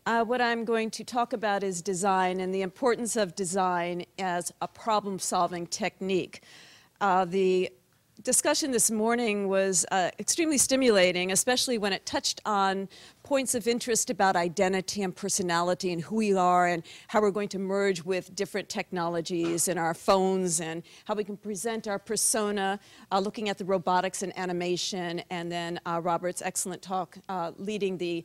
What I'm going to talk about is design and the importance of design as a problem-solving technique. The discussion this morning was extremely stimulating, especially when it touched on points of interest about identity and personality and who we are and how we're going to merge with different technologies in our phones and how we can present our persona, looking at the robotics and animation, and then Robert's excellent talk leading the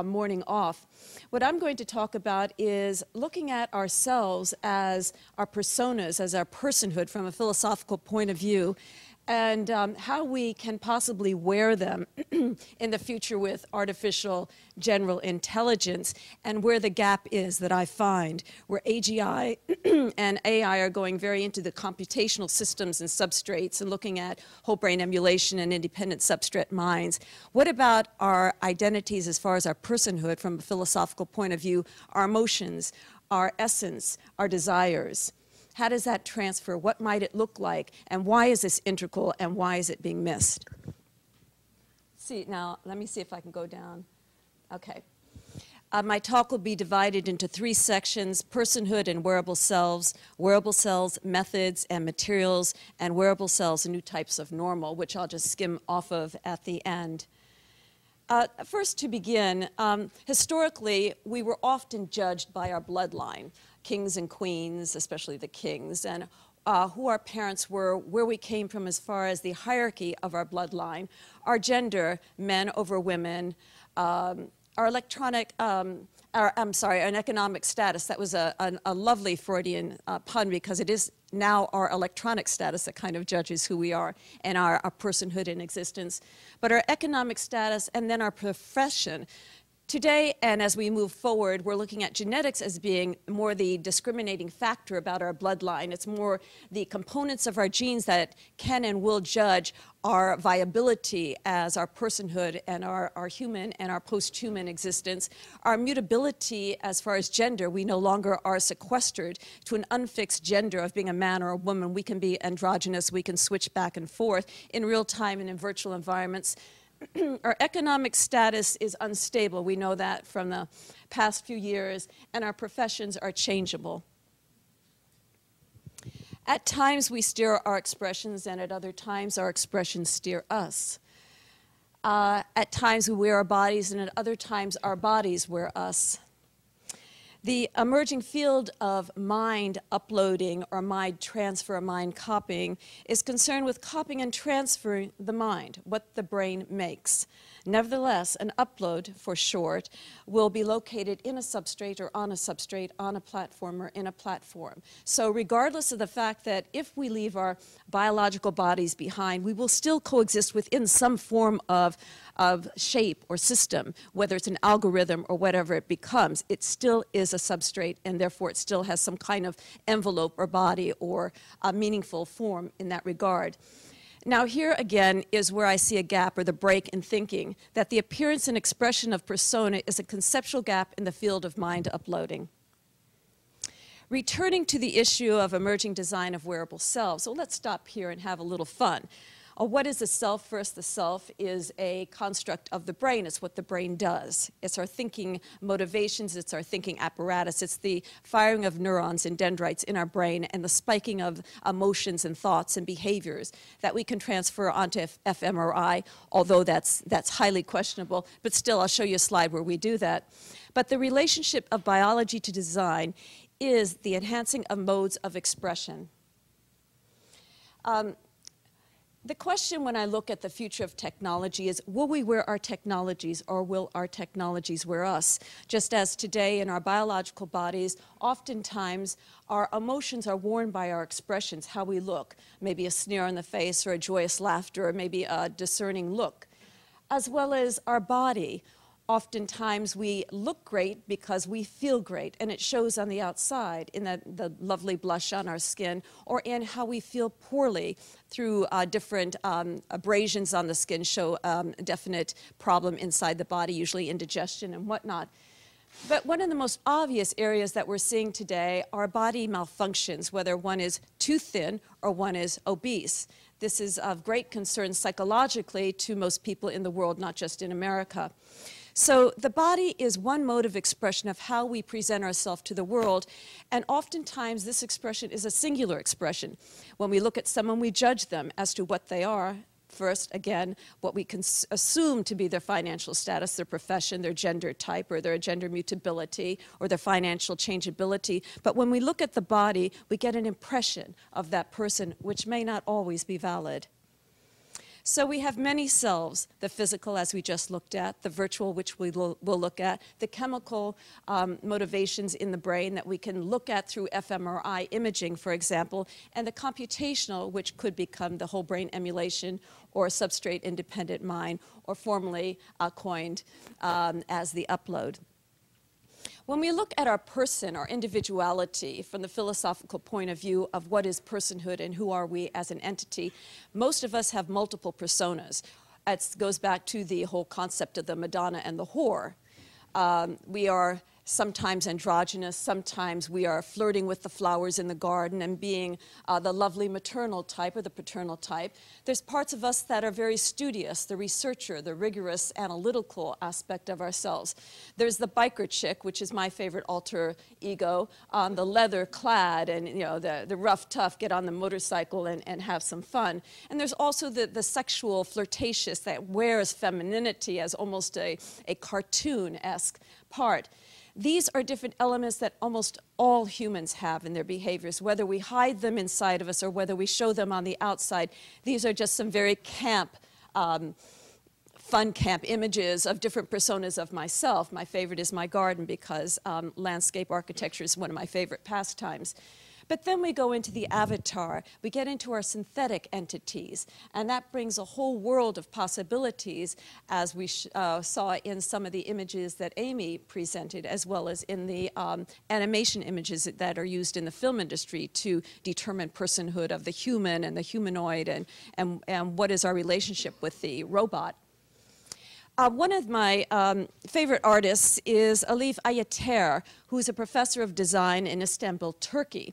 morning off. What I'm going to talk about is looking at ourselves as our personas, as our personhood from a philosophical point of view, and how we can possibly wear them in the future with artificial general intelligence, and where the gap is that I find, where AGI and AI are going very into the computational systems and substrates and looking at whole brain emulation and independent substrate minds. What about our identities as far as our personhood from a philosophical point of view, our emotions, our essence, our desires? How does that transfer? What might it look like? And why is this integral? And why is it being missed? See, now, let me see if I can go down. Okay. My talk will be divided into 3 sections: personhood and wearable selves, methods and materials, and wearable selves and new types of normal, which I'll just skim off of at the end. First, to begin, historically, we were often judged by our bloodline. Kings and queens, especially the kings, and who our parents were, where we came from as far as the hierarchy of our bloodline, our gender, men over women, our economic status. That was a lovely Freudian pun, because it is now our electronic status that kind of judges who we are and our personhood in existence. But our economic status and then our profession. Today, and as we move forward, we're looking at genetics as being more the discriminating factor about our bloodline. It's more the components of our genes that can and will judge our viability as our personhood and our human and our post-human existence. Our mutability as far as gender, we no longer are sequestered to an unfixed gender of being a man or a woman. We can be androgynous, we can switch back and forth in real time and in virtual environments. Our economic status is unstable. We know that from the past few years, and our professions are changeable. At times we steer our expressions, and at other times our expressions steer us. At times we wear our bodies, and at other times our bodies wear us. The emerging field of mind uploading or mind transfer, mind copying, is concerned with copying and transferring the mind, what the brain makes. Nevertheless, an upload, for short, will be located in a substrate or on a substrate, on a platform or in a platform. So regardless of the fact that if we leave our biological bodies behind, we will still coexist within some form of shape or system, whether it's an algorithm or whatever it becomes. It still is a substrate, and therefore it still has some kind of envelope or body or a meaningful form in that regard. Now here again is where I see a gap or the break in thinking, that the appearance and expression of persona is a conceptual gap in the field of mind uploading. Returning to the issue of emerging design of wearable selves, so let's stop here and have a little fun. What is the self? First, the self is a construct of the brain. It's what the brain does. It's our thinking motivations. It's our thinking apparatus. It's the firing of neurons and dendrites in our brain and the spiking of emotions and thoughts and behaviors that we can transfer onto fMRI, although that's highly questionable. But still, I'll show you a slide where we do that. But the relationship of biology to design is the enhancing of modes of expression. The question when I look at the future of technology is, will we wear our technologies or will our technologies wear us? Just as today in our biological bodies, oftentimes our emotions are worn by our expressions, how we look, maybe a sneer on the face or a joyous laughter or maybe a discerning look, as well as our body. Oftentimes we look great because we feel great, and it shows on the outside in the lovely blush on our skin, or in how we feel poorly through different abrasions on the skin show a definite problem inside the body, usually indigestion and whatnot. But one of the most obvious areas that we're seeing today are body malfunctions, whether one is too thin or one is obese. This is of great concern psychologically to most people in the world, not just in America. So the body is one mode of expression of how we present ourselves to the world, and oftentimes this expression is a singular expression. When we look at someone, we judge them as to what they are. First, again, what we can assume to be their financial status, their profession, their gender type, or their gender mutability, or their financial changeability. But when we look at the body, we get an impression of that person, which may not always be valid. So we have many selves, the physical, as we just looked at, the virtual, which we'll look at, the chemical motivations in the brain that we can look at through fMRI imaging, for example, and the computational, which could become the whole brain emulation or substrate-independent mind, or formerly coined as the upload. When we look at our person, our individuality, from the philosophical point of view of what is personhood and who are we as an entity, most of us have multiple personas. It goes back to the whole concept of the Madonna and the whore. We are sometimes androgynous, sometimes we are flirting with the flowers in the garden and being the lovely maternal type or the paternal type. There's parts of us that are very studious, the researcher, the rigorous analytical aspect of ourselves. There's the biker chick, which is my favorite alter ego, the leather clad and the rough tough, get on the motorcycle and have some fun. And there's also the sexual flirtatious that wears femininity as almost a cartoon-esque part. These are different elements that almost all humans have in their behaviors, whether we hide them inside of us or whether we show them on the outside. These are just some very fun camp images of different personas of myself. My favorite is my garden because landscape architecture is one of my favorite pastimes. But then we go into the avatar, we get into our synthetic entities, and that brings a whole world of possibilities, as we saw in some of the images that Amy presented, as well as in the animation images that are used in the film industry to determine personhood of the human and the humanoid and what is our relationship with the robot. One of my favorite artists is Elif Ayater, who's a professor of design in Istanbul, Turkey.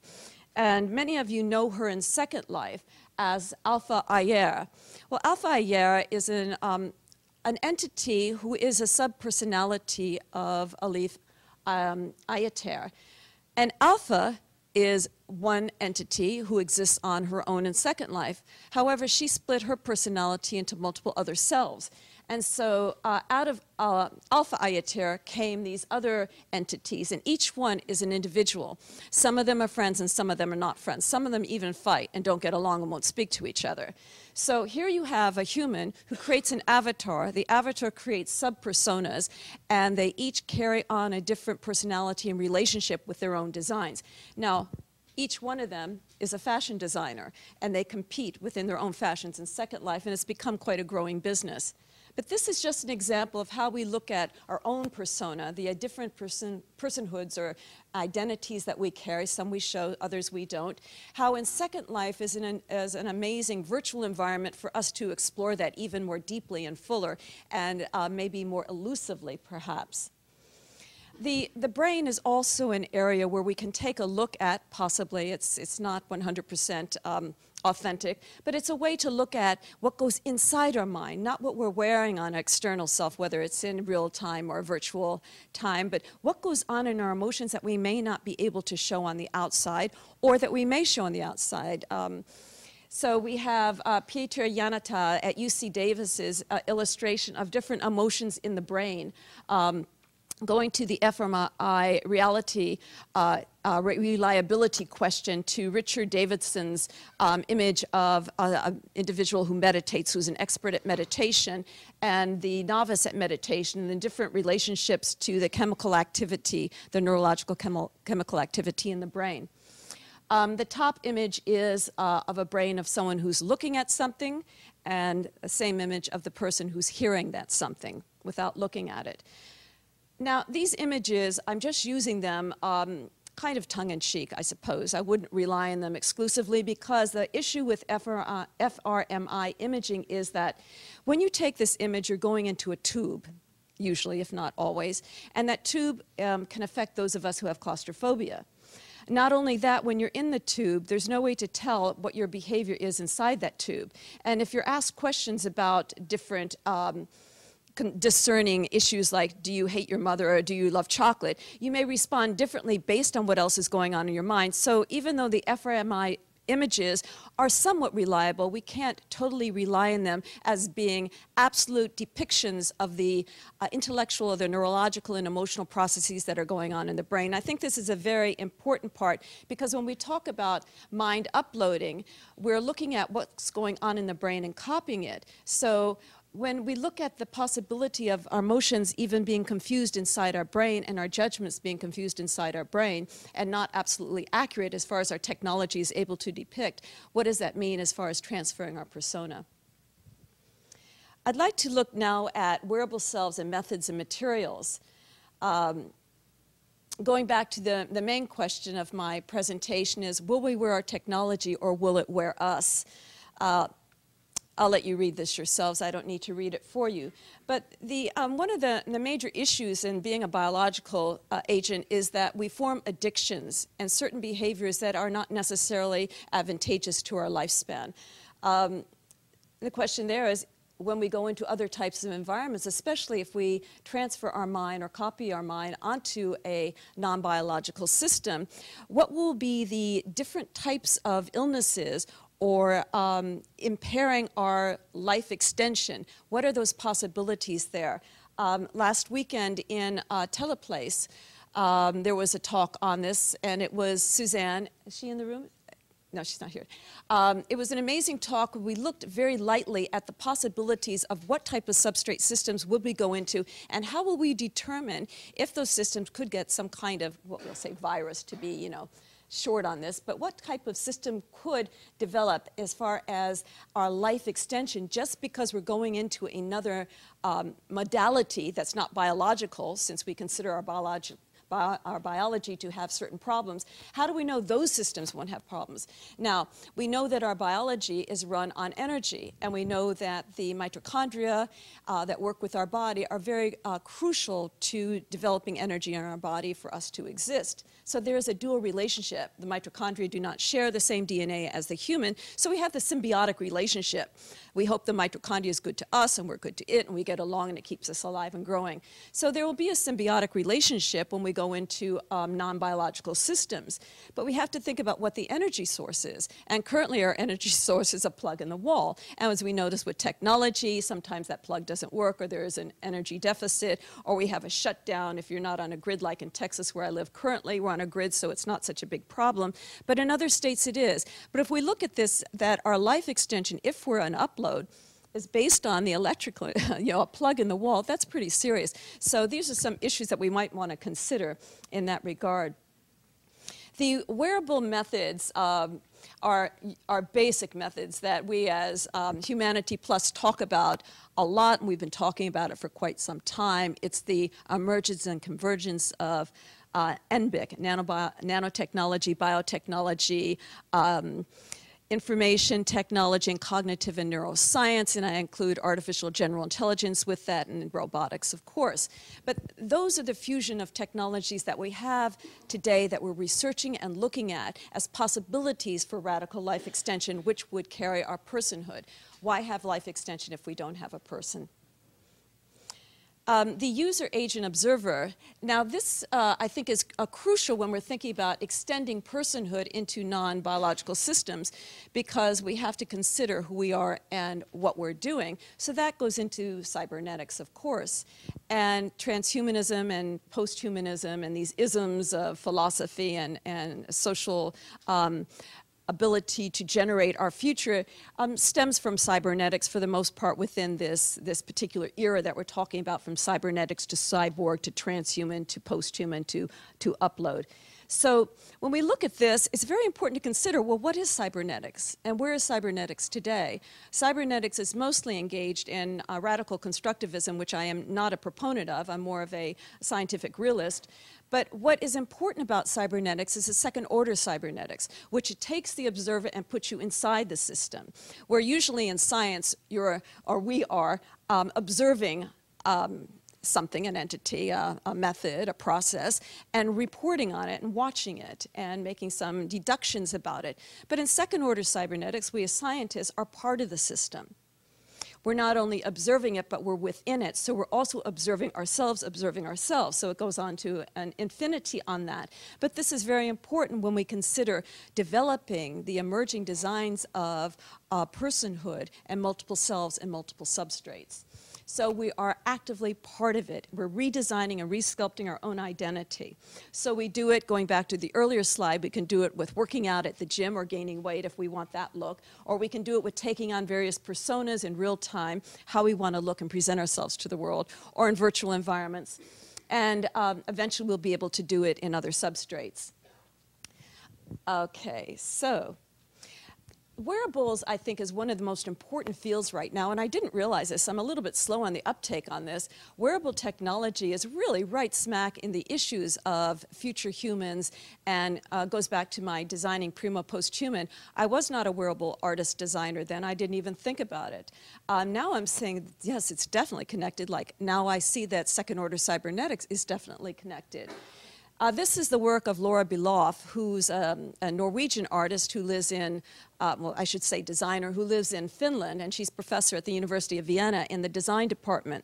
And many of you know her in Second Life as Alpha Ayer. Well, Alpha Ayer is an entity who is a subpersonality of Elif Ayater. And Alpha is one entity who exists on her own in Second Life. However, she split her personality into multiple other selves. And so out of Alpha Ayater came these other entities, and each one is an individual. Some of them are friends and some of them are not friends. Some of them even fight and don't get along and won't speak to each other. So here you have a human who creates an avatar. The avatar creates sub-personas, and they each carry on a different personality and relationship with their own designs. Now, each one of them is a fashion designer, and they compete within their own fashions in Second Life, and it's become quite a growing business. But this is just an example of how we look at our own persona, the different personhoods or identities that we carry. Some we show, others we don't. How in Second Life is an amazing virtual environment for us to explore that even more deeply and fuller and maybe more elusively, perhaps. The brain is also an area where we can take a look at, possibly, it's not 100% authentic, but it's a way to look at what goes inside our mind, not what we're wearing on an external self, whether it's in real time or virtual time, but what goes on in our emotions that we may not be able to show on the outside, or that we may show on the outside. So we have Pieter Janata at UC Davis's illustration of different emotions in the brain. Going to the fMRI reality reliability question to Richard Davidson's image of an individual who meditates, who's an expert at meditation, and the novice at meditation, and the different relationships to the chemical activity, the neurological chemical activity in the brain. The top image is of a brain of someone who's looking at something, and the same image of the person who's hearing that something without looking at it. Now, these images, I'm just using them kind of tongue-in-cheek, I suppose. I wouldn't rely on them exclusively because the issue with fMRI imaging is that when you take this image, you're going into a tube, usually, if not always, and that tube can affect those of us who have claustrophobia. Not only that, when you're in the tube, there's no way to tell what your behavior is inside that tube. And if you're asked questions about different discerning issues like, do you hate your mother or do you love chocolate, you may respond differently based on what else is going on in your mind. So even though the fMRI images are somewhat reliable, we can't totally rely on them as being absolute depictions of the intellectual or the neurological and emotional processes that are going on in the brain. I think this is a very important part, because when we talk about mind uploading, we're looking at what's going on in the brain and copying it. So when we look at the possibility of our emotions even being confused inside our brain and our judgments being confused inside our brain and not absolutely accurate as far as our technology is able to depict, what does that mean as far as transferring our persona? I'd like to look now at wearable selves and methods and materials. Going back to the main question of my presentation is, will we wear our technology or will it wear us? I'll let you read this yourselves. I don't need to read it for you. But one of the major issues in being a biological agent is that we form addictions and certain behaviors that are not necessarily advantageous to our lifespan. The question there is, when we go into other types of environments, especially if we transfer our mind or copy our mind onto a non-biological system, what will be the different types of illnesses or impairing our life extension? What are those possibilities there? Last weekend in Teleplace, there was a talk on this, and it was Suzanne. Is she in the room? No, she's not here. It was an amazing talk. We looked very lightly at the possibilities of what type of substrate systems would we go into, and how will we determine if those systems could get some kind of, what we'll say, virus, to be, you know, short on this, but what type of system could develop as far as our life extension just because we're going into another modality that's not biological, since we consider our biology to have certain problems. How do we know those systems won't have problems? Now, we know that our biology is run on energy, and we know that the mitochondria that work with our body are very crucial to developing energy in our body for us to exist. So there is a dual relationship. The mitochondria do not share the same DNA as the human, so we have the symbiotic relationship. We hope the mitochondria is good to us and we're good to it, and we get along and it keeps us alive and growing. So there will be a symbiotic relationship when we go into non-biological systems. But we have to think about what the energy source is. And currently our energy source is a plug in the wall. And as we notice with technology, sometimes that plug doesn't work, or there is an energy deficit, or we have a shutdown. If you're not on a grid like in Texas where I live currently, we're on a grid, so it's not such a big problem. But in other states it is. But if we look at this, that our life extension, if we're an upload, is based on the electrical, you know, a plug in the wall, that's pretty serious. So these are some issues that we might want to consider in that regard. The wearable methods are basic methods that we as Humanity Plus talk about a lot, and we've been talking about it for quite some time. It's the emergence and convergence of NBIC, nanotechnology, biotechnology, information technology, and cognitive and neuroscience, and I include artificial general intelligence with that, and robotics, of course. But those are the fusion of technologies that we have today that we're researching and looking at as possibilities for radical life extension, which would carry our personhood. Why have life extension if we don't have a person? The user, agent, observer. Now this, I think, is crucial when we're thinking about extending personhood into non-biological systems, because we have to consider who we are and what we're doing. So that goes into cybernetics, of course, and transhumanism and posthumanism and these isms of philosophy and social ability to generate our future stems from cybernetics for the most part within this particular era that we're talking about, from cybernetics to cyborg to transhuman to posthuman to upload. So when we look at this, it's very important to consider, well, what is cybernetics and where is cybernetics today? Cybernetics is mostly engaged in radical constructivism, which I am not a proponent of. I'm more of a scientific realist. But what is important about cybernetics is the second-order cybernetics, which takes the observer and puts you inside the system, where usually in science we are observing something, an entity, a method, a process, and reporting on it and watching it and making some deductions about it. But in second-order cybernetics, we as scientists are part of the system. we're not only observing it, but we're within it. So we're also observing ourselves. So it goes on to an infinity on that. But this is very important when we consider developing the emerging designs of personhood and multiple selves and multiple substrates. So we are actively part of it. We're redesigning and resculpting our own identity. So we do it, going back to the earlier slide, we can do it with working out at the gym or gaining weight if we want that look, or we can do it with taking on various personas in real time, how we want to look and present ourselves to the world, or in virtual environments. And eventually we'll be able to do it in other substrates. Okay, so wearables, I think, is one of the most important fields right now, and I didn't realize this. I'm a little bit slow on the uptake on this. Wearable technology is really right smack in the issues of future humans, and goes back to my designing primo post-human. I was not a wearable artist designer then. I didn't even think about it. Now I'm saying, yes, it's definitely connected. Like, now I see that second-order cybernetics is definitely connected. This is the work of Laura Beloff, who's a Norwegian artist who lives in, well, I should say designer, who lives in Finland, and she's professor at the University of Vienna in the design department.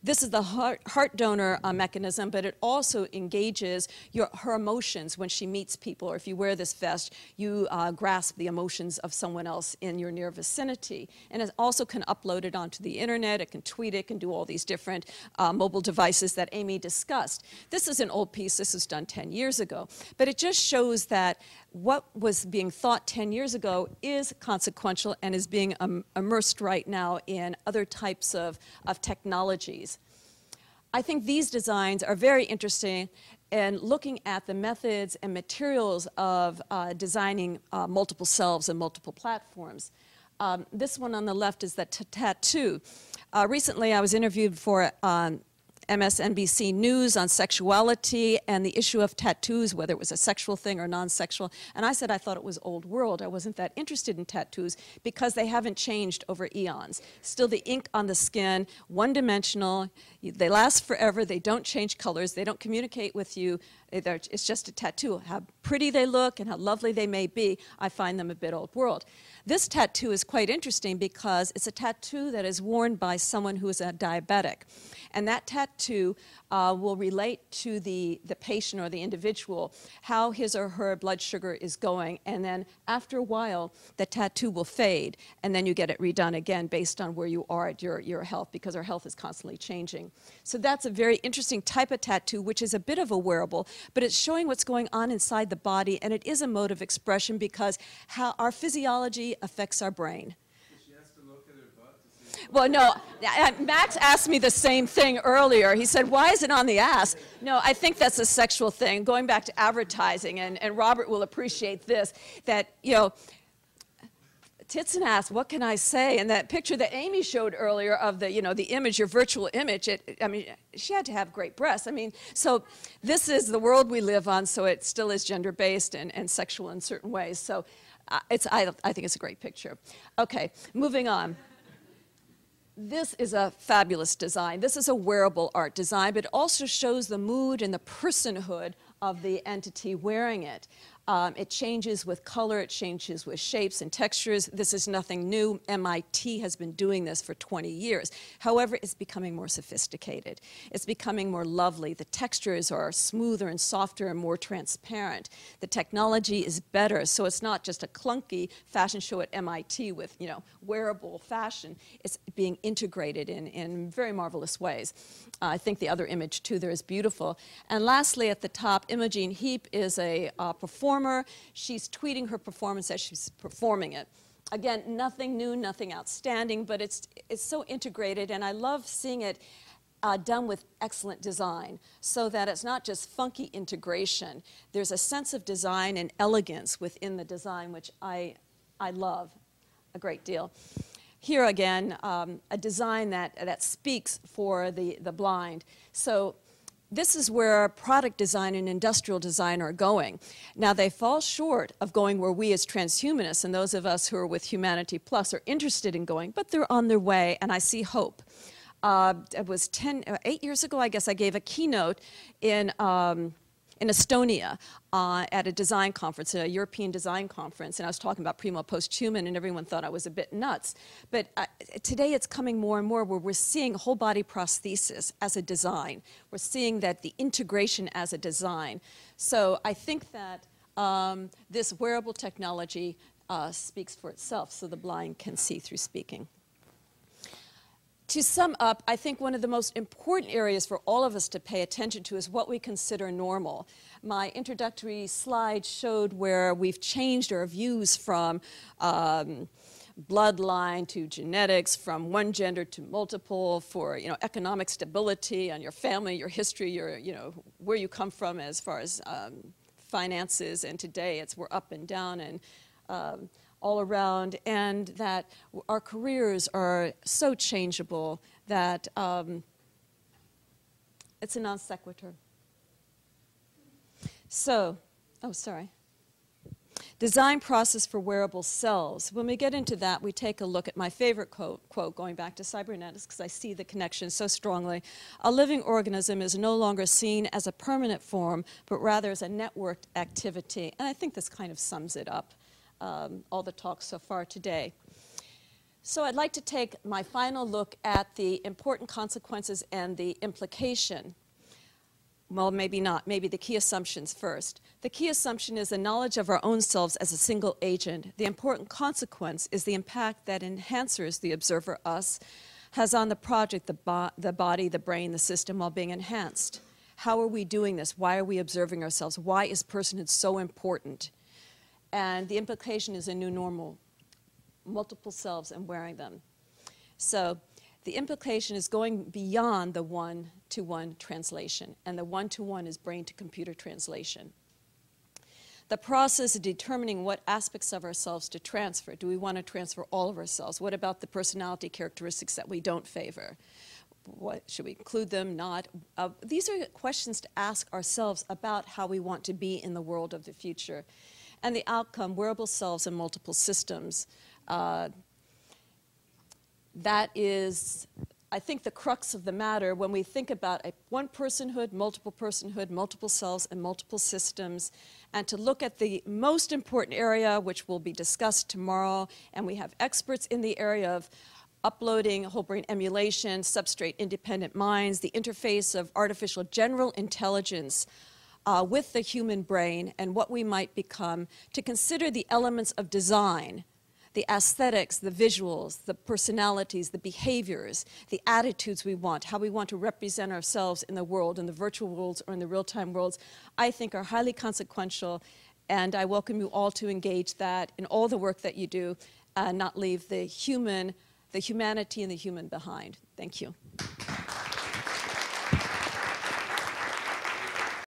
This is the heart donor mechanism, but it also engages her emotions when she meets people. Or if you wear this vest, you grasp the emotions of someone else in your near vicinity. And it also can upload it onto the internet. It can tweet it, can do all these different mobile devices that Amy discussed. This is an old piece. This was done 10 years ago. But it just shows that what was being thought 10 years ago is consequential and is being immersed right now in other types of technologies. I think these designs are very interesting in looking at the methods and materials of designing multiple selves and multiple platforms. This one on the left is that tattoo. Recently I was interviewed for MSNBC News on sexuality and the issue of tattoos, whether it was a sexual thing or non-sexual. And I said I thought it was old world. I wasn't that interested in tattoos because they haven't changed over eons. Still the ink on the skin, one-dimensional. They last forever. They don't change colors. They don't communicate with you. It's just a tattoo. How pretty they look and how lovely they may be, I find them a bit old world. This tattoo is quite interesting because it's a tattoo that is worn by someone who is a diabetic. And that tattoo will relate to the patient or the individual, how his or her blood sugar is going. And then after a while, the tattoo will fade. And then you get it redone again based on where you are at your health, because our health is constantly changing. So that's a very interesting type of tattoo, which is a bit of a wearable, but it's showing what's going on inside the body. And it is a mode of expression because how our physiology affects our brain. Well, no, Max asked me the same thing earlier. He said, why is it on the ass? No, I think that's a sexual thing. Going back to advertising, and Robert will appreciate this, that, you know, tits and ass, what can I say? And that picture that Amy showed earlier of the, you know, the image, your virtual image, I mean, she had to have great breasts. I mean, so this is the world we live on, so it still is gender-based and sexual in certain ways. So I think it's a great picture. Okay, moving on. This is a fabulous design. This is a wearable art design, but it also shows the mood and the personhood of the entity wearing it. It changes with color, it changes with shapes and textures. This is nothing new. MIT has been doing this for 20 years. However, it's becoming more sophisticated. It's becoming more lovely. The textures are smoother and softer and more transparent. The technology is better, so it's not just a clunky fashion show at MIT with, you know, wearable fashion. It's being integrated in very marvelous ways. I think the other image, too, there is beautiful. And lastly, at the top, Imogene Heap is a performer. She's tweeting her performance as she's performing it. Again, nothing new, nothing outstanding, but it's so integrated, and I love seeing it done with excellent design, so that it's not just funky integration. There's a sense of design and elegance within the design, which I love a great deal. Here again, a design that speaks for the blind. So this is where product design and industrial design are going. Now, they fall short of going where we as transhumanists and those of us who are with Humanity Plus are interested in going, but they're on their way, and I see hope. It was 8 years ago, I guess, I gave a keynote in Estonia at a design conference, a European design conference, and I was talking about primo post-human, and everyone thought I was a bit nuts. But today it's coming more and more where we're seeing whole body prosthesis as a design. We're seeing that the integration as a design. So I think that this wearable technology speaks for itself, so the blind can see through speaking. To sum up, I think one of the most important areas for all of us to pay attention to is what we consider normal. My introductory slide showed where we've changed our views from bloodline to genetics, from one gender to multiple, for economic stability and your family, your history, your where you come from as far as finances. And today we're up and down and all around, and that our careers are so changeable that it's a non sequitur. So, design process for wearable cells. When we get into that, we take a look at my favorite quote going back to Cybernetics, because I see the connection so strongly. A living organism is no longer seen as a permanent form, but rather as a networked activity. And I think this kind of sums it up. All the talks so far today. So I'd like to take my final look at the important consequences and the implication. Well, maybe not. Maybe the key assumptions first. The key assumption is the knowledge of our own selves as a single agent. The important consequence is the impact that enhancers, the observer, us, has on the project, the body, the brain, the system, while being enhanced. How are we doing this? Why are we observing ourselves? Why is personhood so important? And the implication is a new normal, multiple selves and wearing them. So the implication is going beyond the one-to-one translation, and the one-to-one is brain-to-computer translation. The process of determining what aspects of ourselves to transfer. Do we want to transfer all of ourselves? What about the personality characteristics that we don't favor? What, should we include them, not? These are questions to ask ourselves about how we want to be in the world of the future. And the outcome, wearable selves and multiple systems. That is, I think, the crux of the matter when we think about one personhood, multiple selves, and multiple systems, and to look at the most important area, which will be discussed tomorrow, and we have experts in the area of uploading whole brain emulation, substrate-independent minds, the interface of artificial general intelligence with the human brain and what we might become, to consider the elements of design, the aesthetics, the visuals, the personalities, the behaviors, the attitudes we want, how we want to represent ourselves in the world, in the virtual worlds or in the real-time worlds, I think are highly consequential, and I welcome you all to engage that in all the work that you do, and not leave the humanity and the human behind. Thank you.